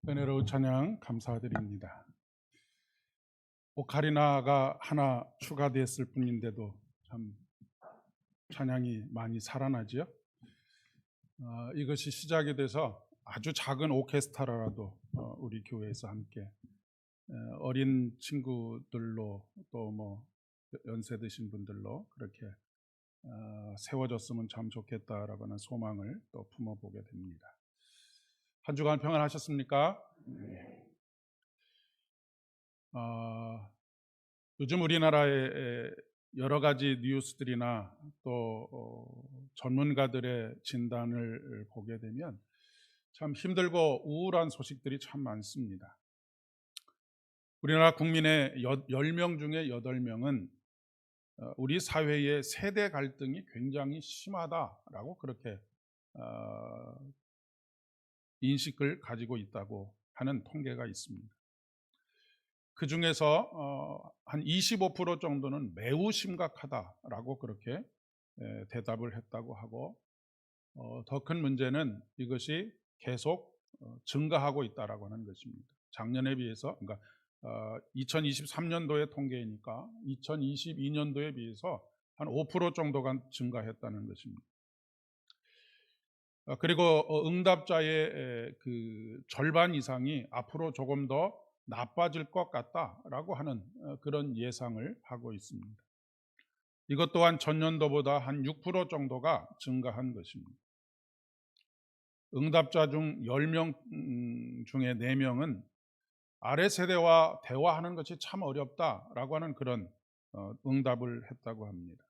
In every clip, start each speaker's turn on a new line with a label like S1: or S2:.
S1: 은혜로운 찬양 감사드립니다. 오카리나가 하나 추가됐을 뿐인데도 참 찬양이 많이 살아나죠. 이것이 시작이 돼서 아주 작은 오케스트라라도 우리 교회에서 함께 어린 친구들로 또 뭐 연세 드신 분들로 그렇게 세워졌으면 참 좋겠다라고 하는 소망을 또 품어보게 됩니다. 한 주간 평안하셨습니까? 요즘 우리나라의 여러 가지 뉴스들이나 또 전문가들의 진단을 보게 되면 참 힘들고 우울한 소식들이 참 많습니다. 우리나라 국민의 10명 중에 8명은 우리 사회의 세대 갈등이 굉장히 심하다라고 그렇게 인식을 가지고 있다고 하는 통계가 있습니다. 그 중에서 한 25% 정도는 매우 심각하다라고 그렇게 대답을 했다고 하고, 더 큰 문제는 이것이 계속 증가하고 있다라고 하는 것입니다. 작년에 비해서, 그러니까 2023년도의 통계이니까 2022년도에 비해서 한 5% 정도가 증가했다는 것입니다. 그리고 응답자의 그 절반 이상이 앞으로 조금 더 나빠질 것 같다라고 하는 그런 예상을 하고 있습니다. 이것 또한 전년도보다 한 6% 정도가 증가한 것입니다. 응답자 중 10명 중에 4명은 아래 세대와 대화하는 것이 참 어렵다라고 하는 그런 응답을 했다고 합니다.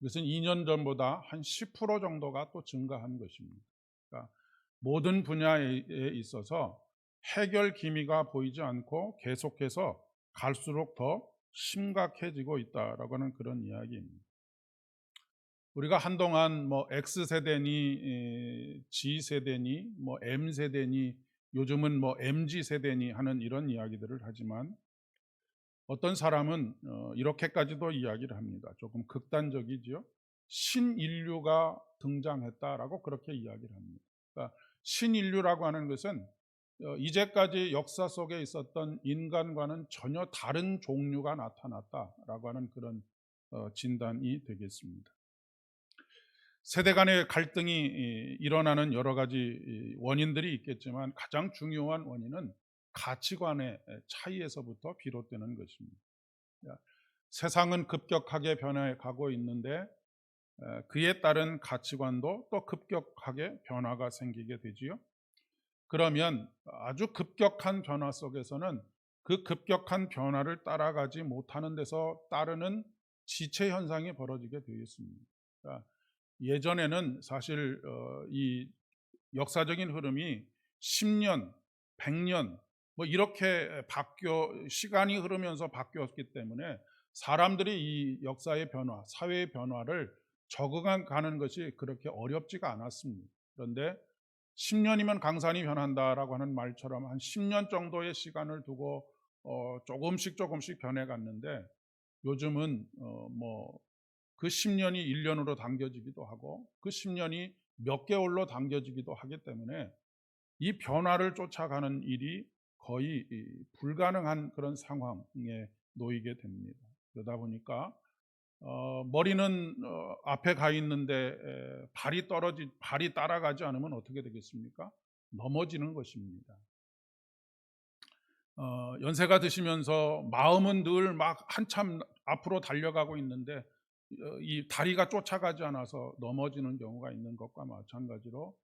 S1: 이것은 2년 전보다 한 10% 정도가 또 증가한 것입니다. 그러니까 모든 분야에 있어서 해결 기미가 보이지 않고 계속해서 갈수록 더 심각해지고 있다라고 하는 그런 이야기입니다. 우리가 한동안 뭐 X세대니 G세대니 뭐 M세대니 요즘은 뭐 MZ세대니 하는 이런 이야기들을 하지만, 어떤 사람은 이렇게까지도 이야기를 합니다. 조금 극단적이죠. 신인류가 등장했다라고 그렇게 이야기를 합니다. 그러니까 신인류라고 하는 것은 이제까지 역사 속에 있었던 인간과는 전혀 다른 종류가 나타났다라고 하는 그런 진단이 되겠습니다. 세대 간의 갈등이 일어나는 여러 가지 원인들이 있겠지만, 가장 중요한 원인은 가치관의 차이에서부터 비롯되는 것입니다. 세상은 급격하게 변해가고 있는데 그에 따른 가치관도 또 급격하게 변화가 생기게 되지요. 그러면 아주 급격한 변화 속에서는 그 급격한 변화를 따라가지 못하는 데서 따르는 지체 현상이 벌어지게 되어 있습니다. 그러니까 예전에는 사실 이 역사적인 흐름이 10년, 100년 뭐 이렇게 시간이 흐르면서 바뀌었기 때문에 사람들이 이 역사의 변화, 사회의 변화를 적응하는 것이 그렇게 어렵지가 않았습니다. 그런데 10년이면 강산이 변한다라고 하는 말처럼 한 10년 정도의 시간을 두고 조금씩 변해갔는데, 요즘은 뭐 그 10년이 1년으로 당겨지기도 하고 그 10년이 몇 개월로 당겨지기도 하기 때문에 이 변화를 쫓아가는 일이 거의 불가능한 그런 상황에 놓이게 됩니다. 그러다 보니까 머리는 앞에 가 있는데 발이 따라가지 않으면 어떻게 되겠습니까? 넘어지는 것입니다. 연세가 드시면서 마음은 늘 막 한참 앞으로 달려가고 있는데 이 다리가 쫓아가지 않아서 넘어지는 경우가 있는 것과 마찬가지로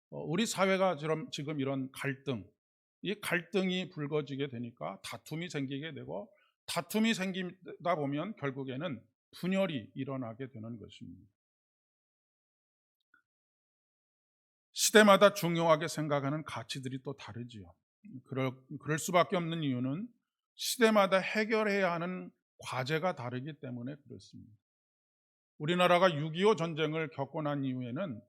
S1: 우리 사회가 지금 이런 이 갈등이 불거지게 되니까 다툼이 생기게 되고, 다툼이 생기다 보면 결국에는 분열이 일어나게 되는 것입니다. 시대마다 중요하게 생각하는 가치들이 또 다르지요. 그럴 수밖에 없는 이유는 시대마다 해결해야 하는 과제가 다르기 때문에 그렇습니다. 우리나라가 6.25 전쟁을 겪고 난 이후에는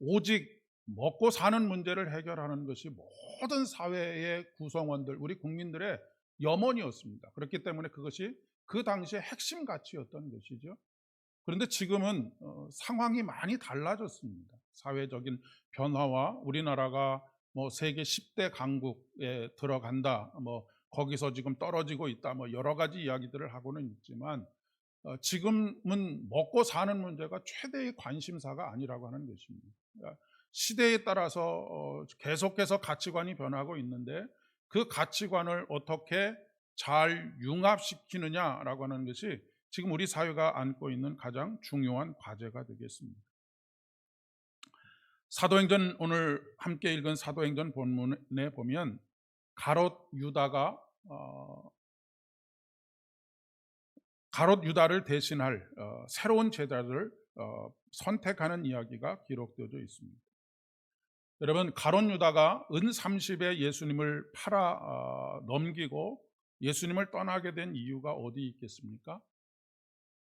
S1: 오직 먹고 사는 문제를 해결하는 것이 모든 사회의 구성원들, 우리 국민들의 염원이었습니다. 그렇기 때문에 그것이 그 당시의 핵심 가치였던 것이죠. 그런데 지금은 상황이 많이 달라졌습니다. 사회적인 변화와 우리나라가 뭐 세계 10대 강국에 들어간다, 뭐 거기서 지금 떨어지고 있다, 뭐 여러 가지 이야기들을 하고는 있지만 지금은 먹고 사는 문제가 최대의 관심사가 아니라고 하는 것입니다. 그러니까 시대에 따라서 계속해서 가치관이 변하고 있는데 그 가치관을 어떻게 잘 융합시키느냐라고 하는 것이 지금 우리 사회가 안고 있는 가장 중요한 과제가 되겠습니다. 사도행전, 오늘 함께 읽은 사도행전 본문에 보면 가롯 유다가 가롯 유다를 대신할 새로운 제자를 선택하는 이야기가 기록되어져 있습니다. 여러분, 가롯 유다가 은 30에 예수님을 팔아 넘기고 예수님을 떠나게 된 이유가 어디 있겠습니까?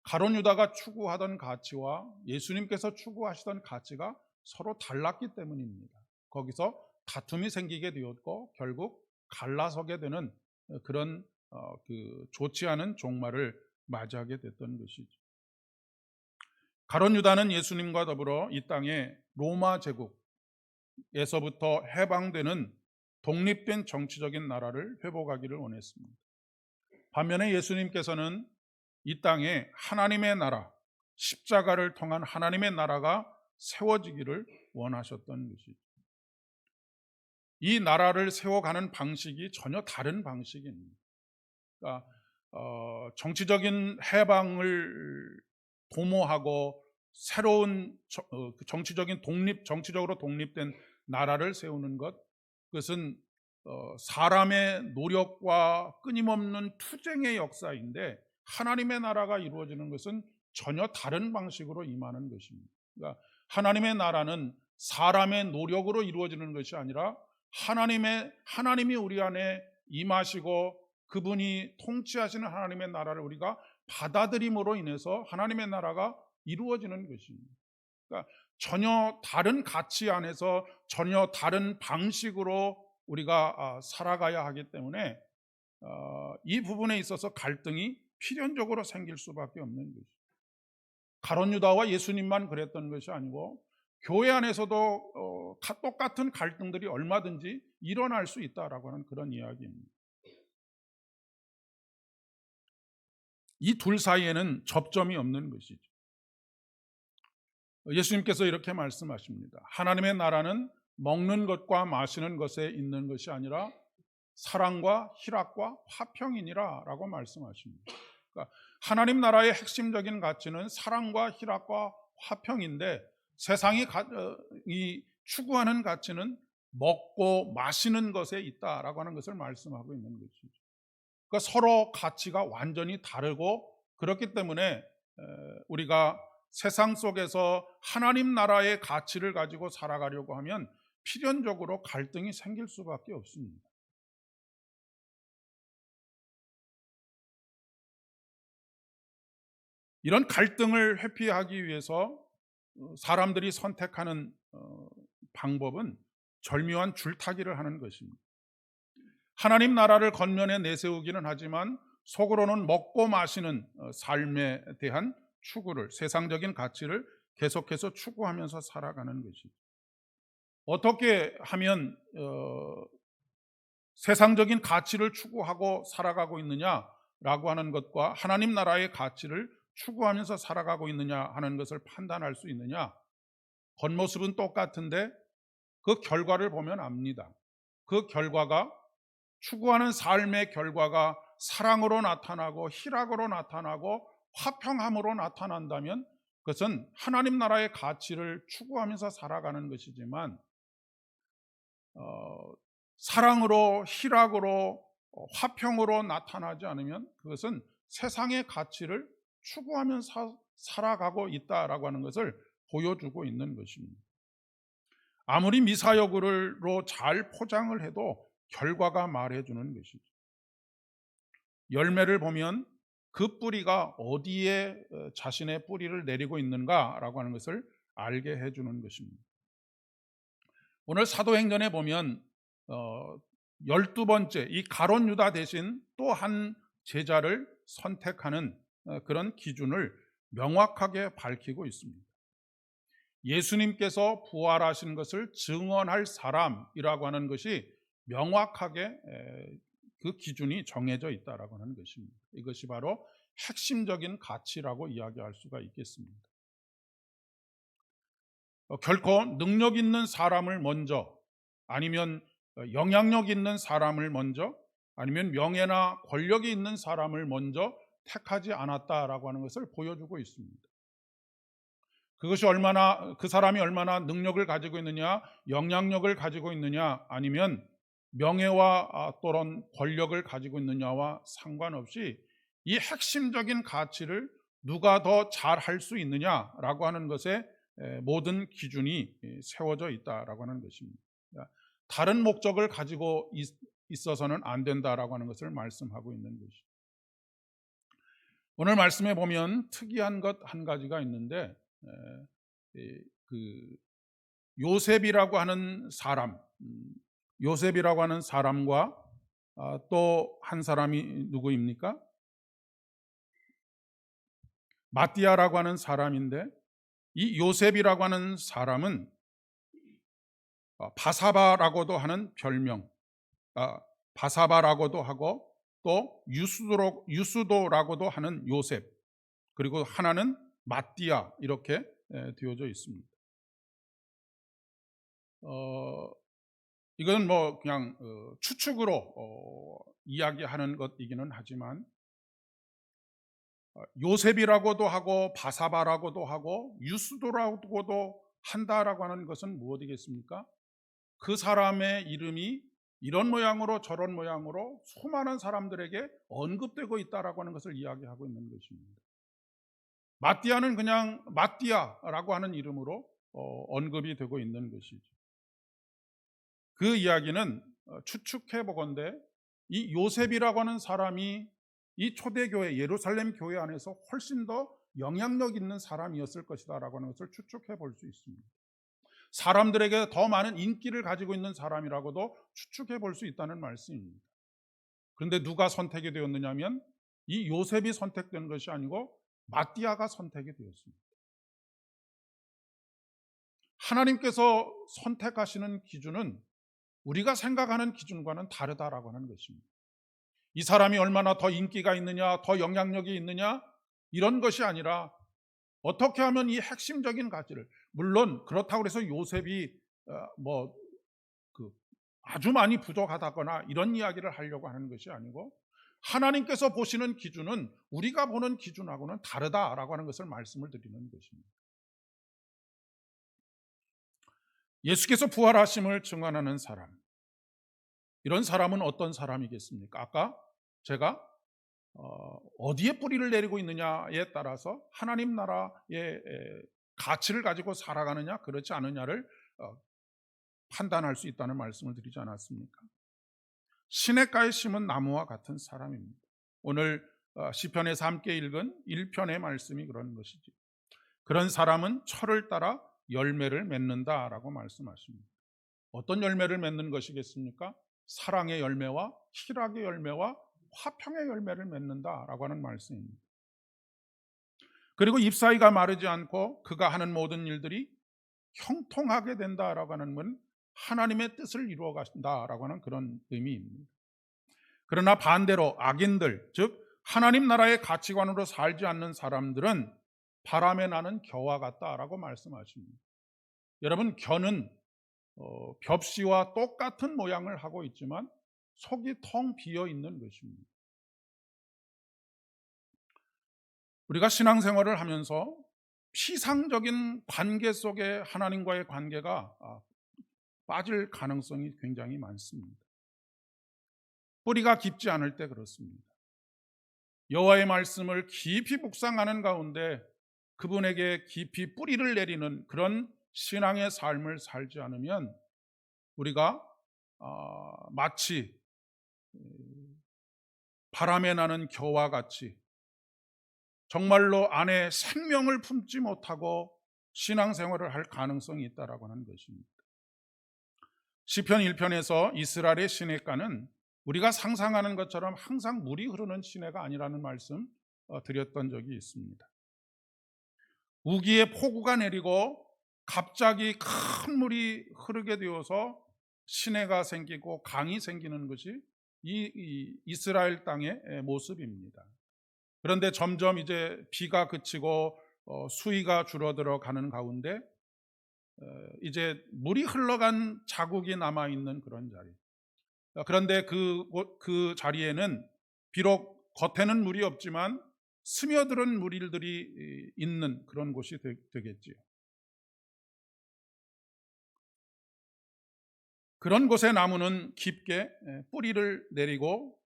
S1: 가롯 유다가 추구하던 가치와 예수님께서 추구하시던 가치가 서로 달랐기 때문입니다. 거기서 다툼이 생기게 되었고 결국 갈라서게 되는 그런 좋지 않은 종말을 맞이하게 됐던 것이죠. 가롯 유다는 예수님과 더불어 이 땅에 로마 제국에서부터 해방되는 독립된 정치적인 나라를 회복하기를 원했습니다. 반면에 예수님께서는 이 땅에 하나님의 나라, 십자가를 통한 하나님의 나라가 세워지기를 원하셨던 것이죠. 이 나라를 세워가는 방식이 전혀 다른 방식입니다. 그러니까 정치적인 해방을 도모하고 새로운 정치적인 정치적으로 독립된 나라를 세우는 것, 그것은 사람의 노력과 끊임없는 투쟁의 역사인데 하나님의 나라가 이루어지는 것은 전혀 다른 방식으로 임하는 것입니다. 그러니까 하나님의 나라는 사람의 노력으로 이루어지는 것이 아니라 하나님이 우리 안에 임하시고 그분이 통치하시는 하나님의 나라를 우리가 받아들임으로 인해서 하나님의 나라가 이루어지는 것입니다. 그러니까 전혀 다른 가치 안에서 전혀 다른 방식으로 우리가 살아가야 하기 때문에 이 부분에 있어서 갈등이 필연적으로 생길 수밖에 없는 것이죠. 가롯 유다와 예수님만 그랬던 것이 아니고 교회 안에서도 똑같은 갈등들이 얼마든지 일어날 수 있다라고 하는 그런 이야기입니다. 이 둘 사이에는 접점이 없는 것이죠. 예수님께서 이렇게 말씀하십니다. 하나님의 나라는 먹는 것과 마시는 것에 있는 것이 아니라 사랑과 희락과 화평이니라 라고 말씀하십니다. 그러니까 하나님 나라의 핵심적인 가치는 사랑과 희락과 화평인데 세상이 추구하는 가치는 먹고 마시는 것에 있다라고 하는 것을 말씀하고 있는 것이죠. 그러니까 서로 가치가 완전히 다르고 그렇기 때문에 우리가 세상 속에서 하나님 나라의 가치를 가지고 살아가려고 하면 필연적으로 갈등이 생길 수밖에 없습니다. 이런 갈등을 회피하기 위해서 사람들이 선택하는 방법은 절묘한 줄타기를 하는 것입니다. 하나님 나라를 겉면에 내세우기는 하지만 속으로는 먹고 마시는 삶에 대한 추구를, 세상적인 가치를 계속해서 추구하면서 살아가는 것이죠. 어떻게 하면 세상적인 가치를 추구하고 살아가고 있느냐라고 하는 것과 하나님 나라의 가치를 추구하면서 살아가고 있느냐 하는 것을 판단할 수 있느냐? 겉모습은 똑같은데 그 결과를 보면 압니다. 그 결과가 추구하는 삶의 결과가 사랑으로 나타나고 희락으로 나타나고 화평함으로 나타난다면 그것은 하나님 나라의 가치를 추구하면서 살아가는 것이지만 사랑으로 희락으로 화평으로 나타나지 않으면 그것은 세상의 가치를 추구하면서 살아가고 있다라고 하는 것을 보여주고 있는 것입니다. 아무리 미사여구로 잘 포장을 해도 결과가 말해주는 것이죠. 열매를 보면 그 뿌리가 어디에 자신의 뿌리를 내리고 있는가라고 하는 것을 알게 해주는 것입니다. 오늘 사도행전에 보면 12번째 이 가롯 유다 대신 또 한 제자를 선택하는 그런 기준을 명확하게 밝히고 있습니다. 예수님께서 부활하신 것을 증언할 사람이라고 하는 것이 명확하게 그 기준이 정해져 있다라고 하는 것입니다. 이것이 바로 핵심적인 가치라고 이야기할 수가 있겠습니다. 결코 능력 있는 사람을 먼저, 아니면 영향력 있는 사람을 먼저, 아니면 명예나 권력이 있는 사람을 먼저 택하지 않았다라고 하는 것을 보여주고 있습니다. 그것이 그 사람이 얼마나 능력을 가지고 있느냐, 영향력을 가지고 있느냐, 아니면 명예와 또는 권력을 가지고 있느냐와 상관없이 이 핵심적인 가치를 누가 더 잘할 수 있느냐라고 하는 것에 모든 기준이 세워져 있다라고 하는 것입니다. 다른 목적을 가지고 있어서는 안 된다라고 하는 것을 말씀하고 있는 것이죠. 오늘 말씀에 보면 특이한 것 한 가지가 있는데, 그 요셉이라고 하는 사람, 요셉이라고 하는 사람과 또 한 사람이 누구입니까? 마띠아라고 하는 사람인데, 이 요셉이라고 하는 사람은 바사바라고도 하는 별명, 바사바라고도 하고 또 유수도라고도 하는 요셉, 그리고 하나는 마띠아, 이렇게 되어져 있습니다. 이건 뭐 그냥 추측으로 이야기하는 것이기는 하지만, 요셉이라고도 하고 바사바라고도 하고 유수도라고도 한다라고 하는 것은 무엇이겠습니까? 그 사람의 이름이 이런 모양으로 저런 모양으로 수많은 사람들에게 언급되고 있다라고 하는 것을 이야기하고 있는 것입니다. 마띠아는 그냥 마띠아라고 하는 이름으로 언급이 되고 있는 것이죠. 그 이야기는 추측해 보건대 이 요셉이라고 하는 사람이 이 초대교회 예루살렘 교회 안에서 훨씬 더 영향력 있는 사람이었을 것이다라고 하는 것을 추측해 볼 수 있습니다. 사람들에게 더 많은 인기를 가지고 있는 사람이라고도 추측해 볼 수 있다는 말씀입니다. 그런데 누가 선택이 되었느냐면 이 요셉이 선택된 것이 아니고 마띠아가 선택이 되었습니다. 하나님께서 선택하시는 기준은 우리가 생각하는 기준과는 다르다라고 하는 것입니다. 이 사람이 얼마나 더 인기가 있느냐, 더 영향력이 있느냐, 이런 것이 아니라 어떻게 하면 이 핵심적인 가치를, 물론 그렇다고 해서 요셉이 아주 많이 부족하다거나 이런 이야기를 하려고 하는 것이 아니고, 하나님께서 보시는 기준은 우리가 보는 기준하고는 다르다라고 하는 것을 말씀을 드리는 것입니다. 예수께서 부활하심을 증언하는 사람, 이런 사람은 어떤 사람이겠습니까? 아까 제가 어디에 뿌리를 내리고 있느냐에 따라서 하나님 나라의 가치를 가지고 살아가느냐 그렇지 않느냐를 판단할 수 있다는 말씀을 드리지 않았습니까? 시냇가에 심은 나무와 같은 사람입니다. 오늘 시편에서 함께 읽은 1편의 말씀이 그런 것이지. 그런 사람은 철을 따라 열매를 맺는다라고 말씀하십니다. 어떤 열매를 맺는 것이겠습니까? 사랑의 열매와 희락의 열매와 화평의 열매를 맺는다라고 하는 말씀입니다. 그리고 잎사귀가 마르지 않고 그가 하는 모든 일들이 형통하게 된다라고 하는 건 하나님의 뜻을 이루어 가신다라고 하는 그런 의미입니다. 그러나 반대로 악인들, 즉 하나님 나라의 가치관으로 살지 않는 사람들은 바람에 나는 겨와 같다라고 말씀하십니다. 여러분, 겨는 벽시와 똑같은 모양을 하고 있지만 속이 텅 비어 있는 것입니다. 우리가 신앙생활을 하면서 피상적인 관계 속에 하나님과의 관계가 빠질 가능성이 굉장히 많습니다. 뿌리가 깊지 않을 때 그렇습니다. 여호와의 말씀을 깊이 묵상하는 가운데 그분에게 깊이 뿌리를 내리는 그런 신앙의 삶을 살지 않으면 우리가 마치 바람에 나는 겨와 같이 정말로 안에 생명을 품지 못하고 신앙생활을 할 가능성이 있다라고 하는 것입니다. 시편 1편에서 이스라엘의 시냇가는 우리가 상상하는 것처럼 항상 물이 흐르는 시내가 아니라는 말씀 드렸던 적이 있습니다. 우기에 폭우가 내리고 갑자기 큰 물이 흐르게 되어서 시내가 생기고 강이 생기는 것이 이 이스라엘 땅의 모습입니다. 그런데 점점 이제 비가 그치고 수위가 줄어들어 가는 가운데 이제 물이 흘러간 자국이 남아 있는 그런 자리. 그런데 그 자리에는 비록 겉에는 물이 없지만 스며드는 물들이 있는 그런 곳이 되겠지요. 그런 곳에 나무는 깊게 뿌리를 내리고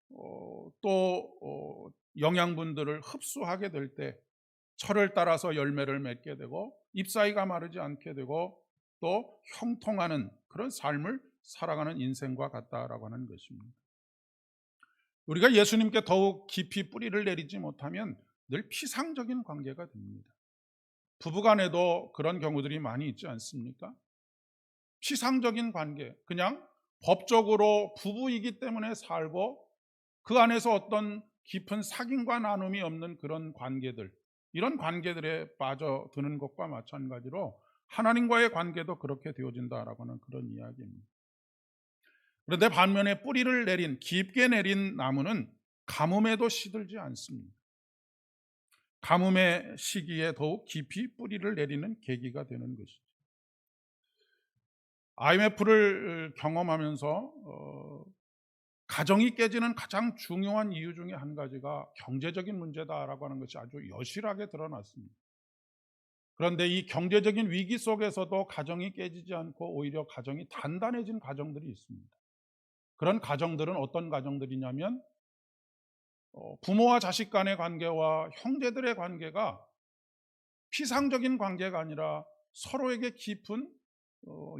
S1: 또 영양분들을 흡수하게 될 때 철을 따라서 열매를 맺게 되고 잎사귀가 마르지 않게 되고 또 형통하는 그런 삶을 살아가는 인생과 같다라고 하는 것입니다. 우리가 예수님께 더욱 깊이 뿌리를 내리지 못하면 늘 피상적인 관계가 됩니다. 부부간에도 그런 경우들이 많이 있지 않습니까? 피상적인 관계, 그냥 법적으로 부부이기 때문에 살고 그 안에서 어떤 깊은 사귐과 나눔이 없는 그런 관계들, 이런 관계들에 빠져드는 것과 마찬가지로 하나님과의 관계도 그렇게 되어진다라고 하는 그런 이야기입니다. 그런데 반면에 뿌리를 내린, 깊게 내린 나무는 가뭄에도 시들지 않습니다. 가뭄의 시기에 더욱 깊이 뿌리를 내리는 계기가 되는 것이죠. IMF를 경험하면서 가정이 깨지는 가장 중요한 이유 중에 한 가지가 경제적인 문제다라고 하는 것이 아주 여실하게 드러났습니다. 그런데 이 경제적인 위기 속에서도 가정이 깨지지 않고 오히려 가정이 단단해진 가정들이 있습니다. 그런 가정들은 어떤 가정들이냐면 부모와 자식 간의 관계와 형제들의 관계가 피상적인 관계가 아니라 서로에게 깊은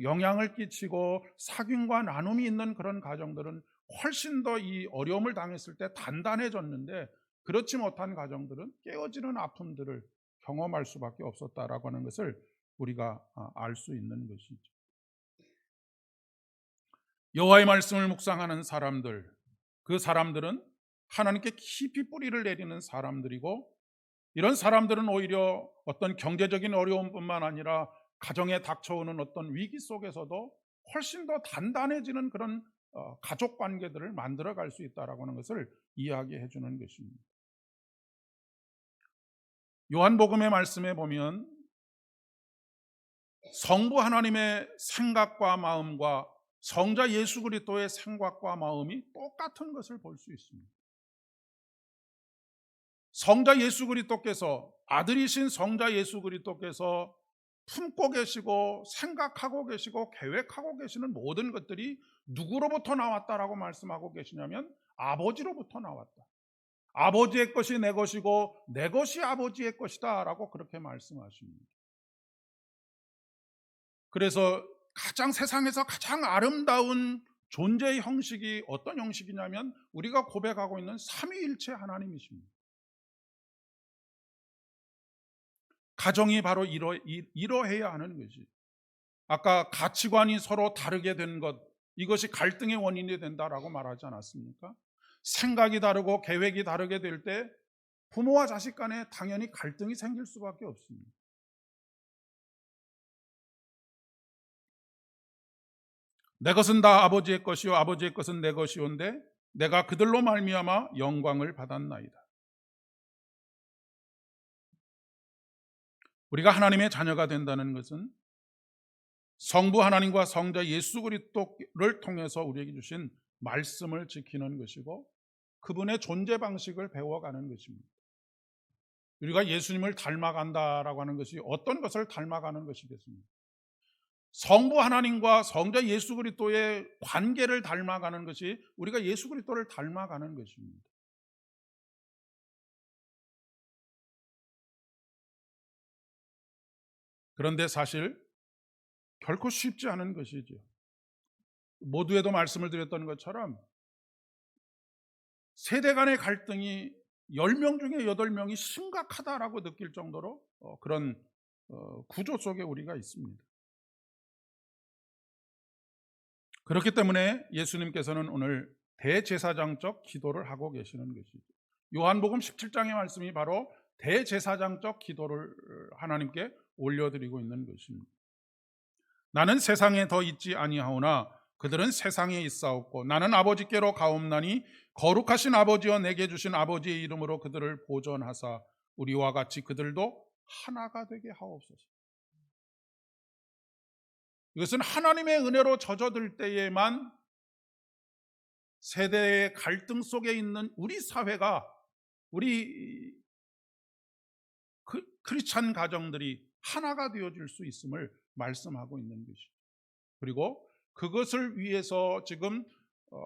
S1: 영향을 끼치고 사귐과 나눔이 있는 그런 가정들은 훨씬 더 이 어려움을 당했을 때 단단해졌는데, 그렇지 못한 가정들은 깨어지는 아픔들을 경험할 수밖에 없었다라고 하는 것을 우리가 알 수 있는 것이죠. 여호와의 말씀을 묵상하는 사람들, 그 사람들은 하나님께 깊이 뿌리를 내리는 사람들이고, 이런 사람들은 오히려 어떤 경제적인 어려움뿐만 아니라 가정에 닥쳐오는 어떤 위기 속에서도 훨씬 더 단단해지는 그런 가족 관계들을 만들어 갈 수 있다라고 하는 것을 이야기해 주는 것입니다. 요한복음의 말씀에 보면 성부 하나님의 생각과 마음과 성자 예수 그리스도의 생각과 마음이 똑같은 것을 볼 수 있습니다. 성자 예수 그리스도께서, 아들이신 성자 예수 그리스도께서 품고 계시고 생각하고 계시고 계획하고 계시는 모든 것들이 누구로부터 나왔다라고 말씀하고 계시냐면 아버지로부터 나왔다. 아버지의 것이 내 것이고 내 것이 아버지의 것이다라고 그렇게 말씀하십니다. 그래서 세상에서 가장 아름다운 존재의 형식이 어떤 형식이냐면 우리가 고백하고 있는 삼위일체 하나님이십니다. 가정이 바로 이러해야 하는 거지. 아까 가치관이 서로 다르게 된 것, 이것이 갈등의 원인이 된다라고 말하지 않았습니까? 생각이 다르고 계획이 다르게 될 때 부모와 자식 간에 당연히 갈등이 생길 수밖에 없습니다. 내 것은 다 아버지의 것이요 아버지의 것은 내 것이온데 내가 그들로 말미암아 영광을 받았나이다. 우리가 하나님의 자녀가 된다는 것은 성부 하나님과 성자 예수 그리스도를 통해서 우리에게 주신 말씀을 지키는 것이고 그분의 존재 방식을 배워가는 것입니다. 우리가 예수님을 닮아간다라고 하는 것이 어떤 것을 닮아가는 것이겠습니까? 성부 하나님과 성자 예수 그리스도의 관계를 닮아가는 것이 우리가 예수 그리스도를 닮아가는 것입니다. 그런데 사실 결코 쉽지 않은 것이죠. 모두에도 말씀을 드렸던 것처럼 세대 간의 갈등이 10명 중에 8명이 심각하다라고 느낄 정도로 그런 구조 속에 우리가 있습니다. 그렇기 때문에 예수님께서는 오늘 대제사장적 기도를 하고 계시는 것이죠. 요한복음 17장의 말씀이 바로 대제사장적 기도를 하나님께 올려드리고 있는 것입니다. 나는 세상에 더 있지 아니하오나 그들은 세상에 있사옵고 나는 아버지께로 가옵나니 거룩하신 아버지여 내게 주신 아버지의 이름으로 그들을 보존하사 우리와 같이 그들도 하나가 되게 하옵소서. 이것은 하나님의 은혜로 젖어들 때에만 세대의 갈등 속에 있는 우리 사회가, 우리 크리스찬 가정들이 하나가 되어질 수 있음을 말씀하고 있는 것이죠. 그리고 그것을 위해서 지금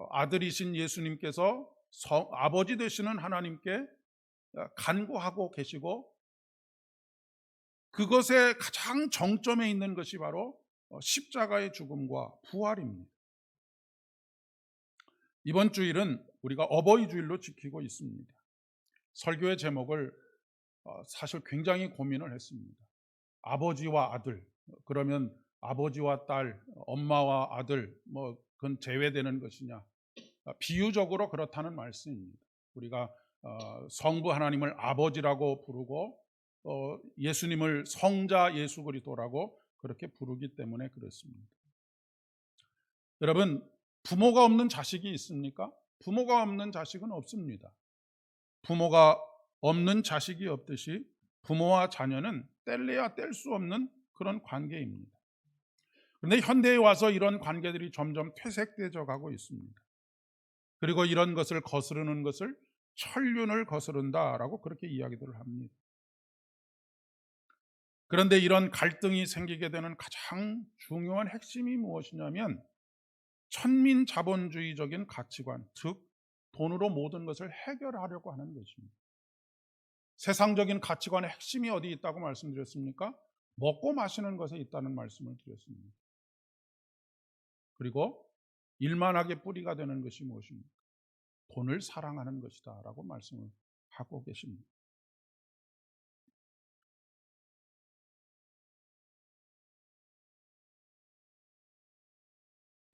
S1: 아들이신 예수님께서 아버지 되시는 하나님께 간구하고 계시고, 그것의 가장 정점에 있는 것이 바로 십자가의 죽음과 부활입니다. 이번 주일은 우리가 어버이 주일로 지키고 있습니다. 설교의 제목을 사실 굉장히 고민을 했습니다. 아버지와 아들, 그러면 아버지와 딸, 엄마와 아들, 그건 제외되는 것이냐? 비유적으로 그렇다는 말씀입니다. 우리가 성부 하나님을 아버지라고 부르고 예수님을 성자 예수 그리스도라고 그렇게 부르기 때문에 그렇습니다. 여러분, 부모가 없는 자식이 있습니까? 부모가 없는 자식은 없습니다. 부모가 없는 자식이 없듯이 부모와 자녀는 뗄래야 뗄 수 없는 그런 관계입니다. 그런데 현대에 와서 이런 관계들이 점점 퇴색되어 가고 있습니다. 그리고 이런 것을 거스르는 것을 천륜을 거스른다라고 그렇게 이야기들을 합니다. 그런데 이런 갈등이 생기게 되는 가장 중요한 핵심이 무엇이냐면 천민자본주의적인 가치관, 즉 돈으로 모든 것을 해결하려고 하는 것입니다. 세상적인 가치관의 핵심이 어디 있다고 말씀드렸습니까? 먹고 마시는 것에 있다는 말씀을 드렸습니다. 그리고 일만하게 뿌리가 되는 것이 무엇입니까? 돈을 사랑하는 것이다 라고 말씀을 하고 계십니다.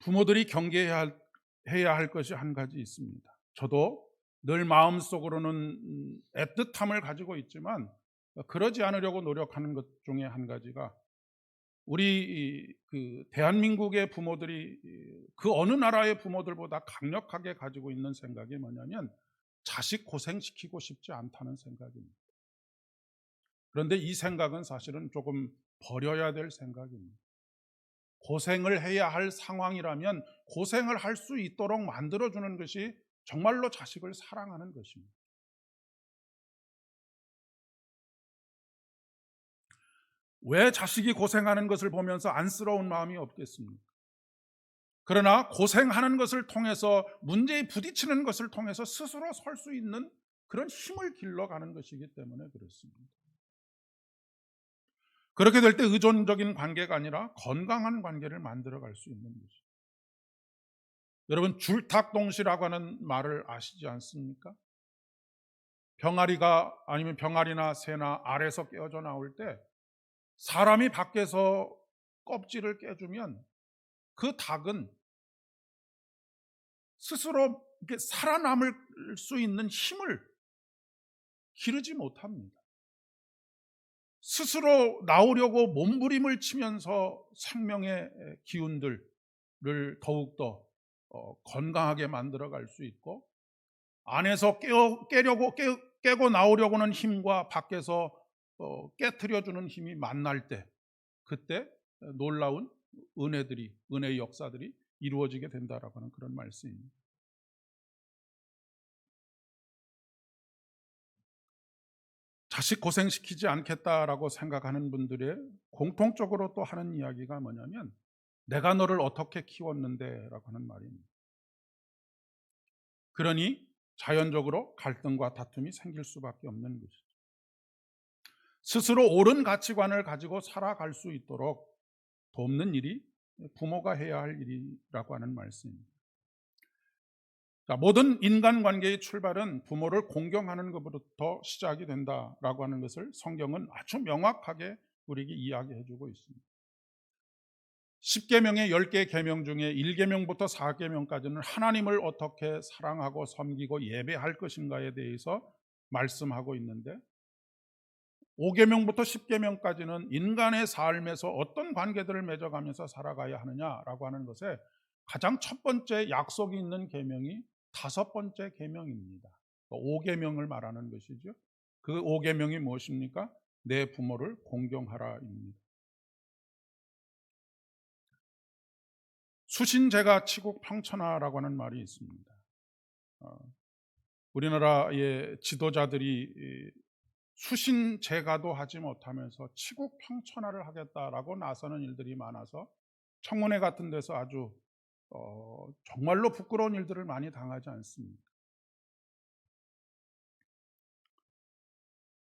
S1: 부모들이 경계해야 할 것이 한 가지 있습니다. 저도 늘 마음속으로는 애틋함을 가지고 있지만 그러지 않으려고 노력하는 것 중에 한 가지가, 우리 대한민국의 부모들이 그 어느 나라의 부모들보다 강력하게 가지고 있는 생각이 뭐냐면 자식 고생시키고 싶지 않다는 생각입니다. 그런데 이 생각은 사실은 조금 버려야 될 생각입니다. 고생을 해야 할 상황이라면 고생을 할 수 있도록 만들어주는 것이 정말로 자식을 사랑하는 것입니다. 왜 자식이 고생하는 것을 보면서 안쓰러운 마음이 없겠습니까? 그러나 고생하는 것을 통해서, 문제에 부딪히는 것을 통해서 스스로 설 수 있는 그런 힘을 길러가는 것이기 때문에 그렇습니다. 그렇게 될 때 의존적인 관계가 아니라 건강한 관계를 만들어갈 수 있는 것이죠. 여러분, 줄탁동시라고 하는 말을 아시지 않습니까? 병아리가, 아니면 병아리나 새나 알에서 깨어져 나올 때 사람이 밖에서 껍질을 깨주면 그 닭은 스스로 살아남을 수 있는 힘을 기르지 못합니다. 스스로 나오려고 몸부림을 치면서 생명의 기운들을 더욱더 건강하게 만들어갈 수 있고, 안에서 깨고 나오려고 하는 힘과 밖에서 깨트려주는 힘이 만날 때, 그때 놀라운 은혜의 역사들이 이루어지게 된다라고 하는 그런 말씀입니다. 자식 고생시키지 않겠다라고 생각하는 분들의 공통적으로 또 하는 이야기가 뭐냐면 내가 너를 어떻게 키웠는데 라고 하는 말입니다. 그러니 자연적으로 갈등과 다툼이 생길 수밖에 없는 것이죠. 스스로 옳은 가치관을 가지고 살아갈 수 있도록 돕는 일이 부모가 해야 할 일이라고 하는 말씀입니다. 모든 인간관계의 출발은 부모를 공경하는 것부터 시작이 된다라고 하는 것을 성경은 아주 명확하게 우리에게 이야기해 주고 있습니다. 10계명의 10개 계명 중에 1계명부터 4계명까지는 하나님을 어떻게 사랑하고 섬기고 예배할 것인가에 대해서 말씀하고 있는데, 5계명부터 10계명까지는 인간의 삶에서 어떤 관계들을 맺어가면서 살아가야 하느냐라고 하는 것에 가장 첫 번째 약속이 있는 계명이 다섯 번째 계명입니다. 5계명을 말하는 것이죠. 그 5계명이 무엇입니까? 내 부모를 공경하라입니다. 수신제가 치국 평천하라고 하는 말이 있습니다. 어, 우리나라의 지도자들이 수신제가도 하지 못하면서 치국 평천하를 하겠다라고 나서는 일들이 많아서 청문회 같은 데서 아주 정말로 부끄러운 일들을 많이 당하지 않습니다.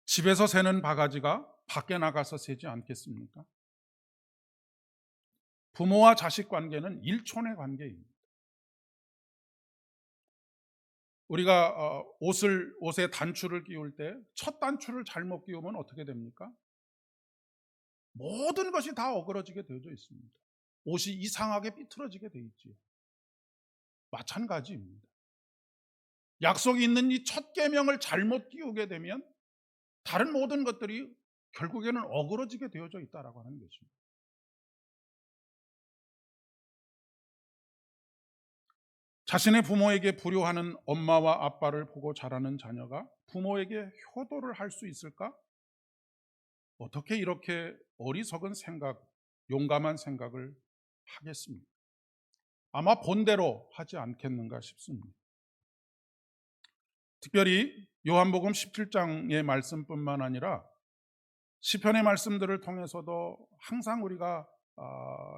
S1: 집에서 새는 바가지가 밖에 나가서 새지 않겠습니까? 부모와 자식 관계는 일촌의 관계입니다. 우리가 옷에 단추를 끼울 때 첫 단추를 잘못 끼우면 어떻게 됩니까? 모든 것이 다 어그러지게 되어져 있습니다. 옷이 이상하게 삐뚤어지게 되어 있지요. 마찬가지입니다. 약속이 있는 이 첫 계명을 잘못 끼우게 되면 다른 모든 것들이 결국에는 어그러지게 되어져 있다라고 하는 것입니다. 자신의 부모에게 불효하는 엄마와 아빠를 보고 자라는 자녀가 부모에게 효도를 할 수 있을까? 어떻게 이렇게 어리석은 생각, 용감한 생각을 하겠습니까? 아마 본대로 하지 않겠는가 싶습니다. 특별히 요한복음 17장의 말씀뿐만 아니라 시편의 말씀들을 통해서도 항상 우리가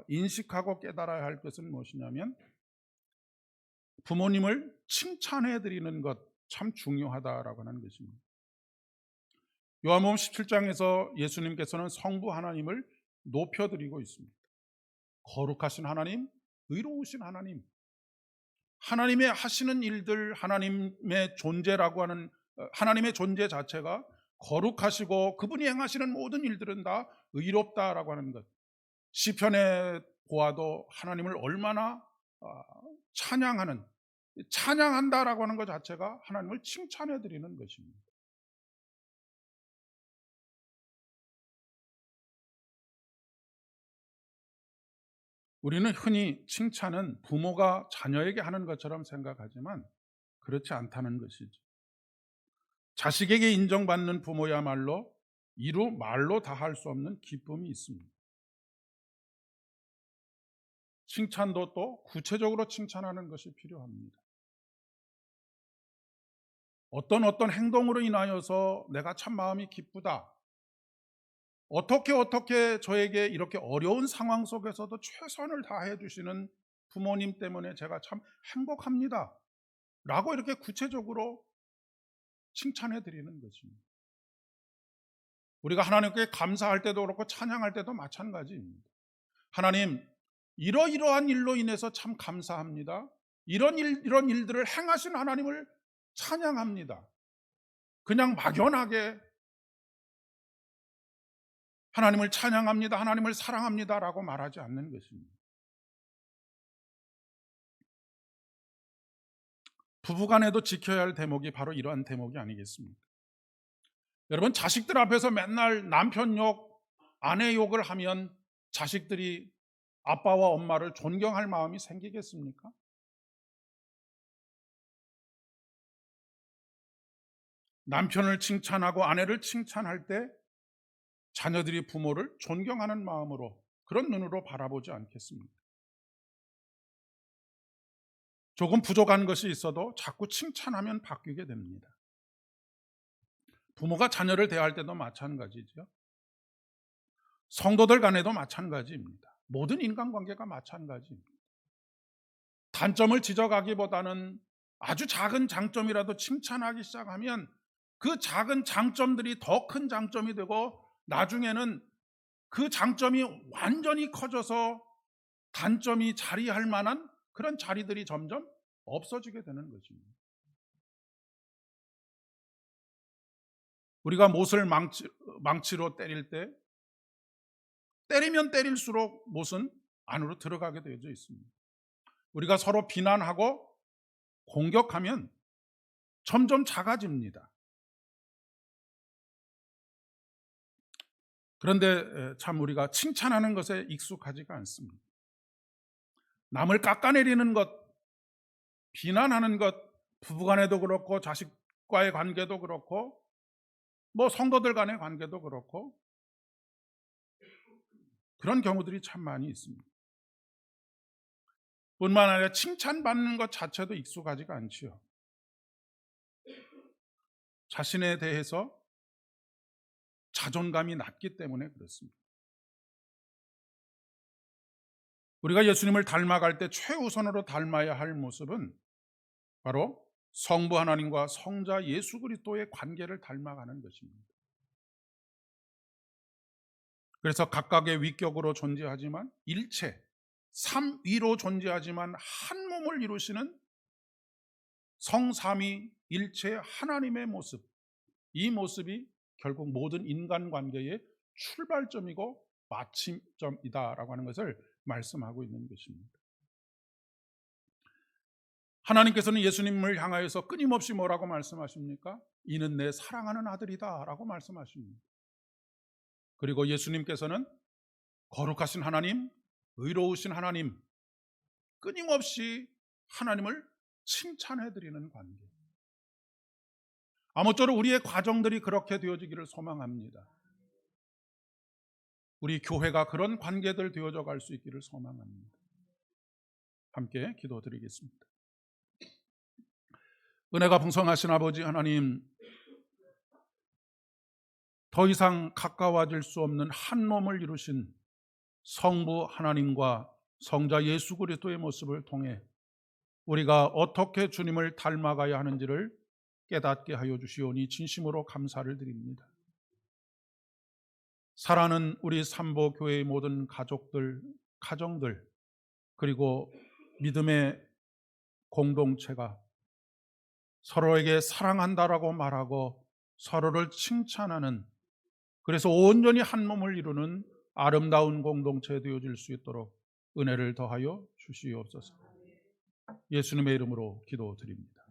S1: 인식하고 깨달아야 할 것은 무엇이냐면 부모님을 칭찬해 드리는 것 참 중요하다라고 하는 것입니다. 요한복음 17장에서 예수님께서는 성부 하나님을 높여드리고 있습니다. 거룩하신 하나님, 의로우신 하나님, 하나님의 하시는 일들, 하나님의 존재라고 하는 하나님의 존재 자체가 거룩하시고 그분이 행하시는 모든 일들은 다 의롭다라고 하는 것. 시편에 보아도 하나님을 얼마나 찬양한다라고 하는 것 자체가 하나님을 칭찬해 드리는 것입니다. 우리는 흔히 칭찬은 부모가 자녀에게 하는 것처럼 생각하지만 그렇지 않다는 것이죠. 자식에게 인정받는 부모야말로 이루 말로 다 할 수 없는 기쁨이 있습니다. 칭찬도 또 구체적으로 칭찬하는 것이 필요합니다. 어떤 행동으로 인하여서 내가 참 마음이 기쁘다. 어떻게 저에게 이렇게 어려운 상황 속에서도 최선을 다해 주시는 부모님 때문에 제가 참 행복합니다. 라고 이렇게 구체적으로 칭찬해 드리는 것입니다. 우리가 하나님께 감사할 때도 그렇고 찬양할 때도 마찬가지입니다. 하나님, 이러이러한 일로 인해서 참 감사합니다. 이런 일들을 행하신 하나님을 찬양합니다. 그냥 막연하게 하나님을 찬양합니다. 하나님을 사랑합니다라고 말하지 않는 것입니다. 부부간에도 지켜야 할 대목이 바로 이러한 대목이 아니겠습니까? 여러분, 자식들 앞에서 맨날 남편 욕, 아내 욕을 하면 자식들이 아빠와 엄마를 존경할 마음이 생기겠습니까? 남편을 칭찬하고 아내를 칭찬할 때 자녀들이 부모를 존경하는 마음으로 그런 눈으로 바라보지 않겠습니까? 조금 부족한 것이 있어도 자꾸 칭찬하면 바뀌게 됩니다. 부모가 자녀를 대할 때도 마찬가지죠. 성도들 간에도 마찬가지입니다. 모든 인간관계가 마찬가지입니다. 단점을 지적하기보다는 아주 작은 장점이라도 칭찬하기 시작하면 그 작은 장점들이 더 큰 장점이 되고 나중에는 그 장점이 완전히 커져서 단점이 자리할 만한 그런 자리들이 점점 없어지게 되는 것입니다. 우리가 못을 망치로 때릴 때 때리면 때릴수록 못은 안으로 들어가게 되어져 있습니다. 우리가 서로 비난하고 공격하면 점점 작아집니다. 그런데 참 우리가 칭찬하는 것에 익숙하지가 않습니다. 남을 깎아내리는 것, 비난하는 것, 부부간에도 그렇고 자식과의 관계도 그렇고 뭐 성도들 간의 관계도 그렇고 그런 경우들이 참 많이 있습니다. 뿐만 아니라 칭찬받는 것 자체도 익숙하지가 않지요. 자신에 대해서 자존감이 낮기 때문에 그렇습니다. 우리가 예수님을 닮아갈 때 최우선으로 닮아야 할 모습은 바로 성부 하나님과 성자 예수 그리스도의 관계를 닮아가는 것입니다. 그래서 각각의 위격으로 존재하지만 일체, 삼위로 존재하지만 한 몸을 이루시는 성삼위 일체 하나님의 모습, 이 모습이 결국 모든 인간관계의 출발점이고 마침점이다라고 하는 것을 말씀하고 있는 것입니다. 하나님께서는 예수님을 향하여서 끊임없이 뭐라고 말씀하십니까? 이는 내 사랑하는 아들이다 라고 말씀하십니다. 그리고 예수님께서는 거룩하신 하나님, 의로우신 하나님, 끊임없이 하나님을 칭찬해드리는 관계. 아무쪼록 우리의 과정들이 그렇게 되어지기를 소망합니다. 우리 교회가 그런 관계들 되어져 갈 수 있기를 소망합니다. 함께 기도드리겠습니다. 은혜가 풍성하신 아버지 하나님, 더 이상 가까워질 수 없는 한 몸을 이루신 성부 하나님과 성자 예수 그리스도의 모습을 통해 우리가 어떻게 주님을 닮아가야 하는지를 깨닫게 하여 주시오니 진심으로 감사를 드립니다. 사랑하는 우리 삼보교회의 모든 가족들, 가정들, 그리고 믿음의 공동체가 서로에게 사랑한다라고 말하고 서로를 칭찬하는, 그래서 온전히 한 몸을 이루는 아름다운 공동체 되어질 수 있도록 은혜를 더하여 주시옵소서. 예수님의 이름으로 기도드립니다.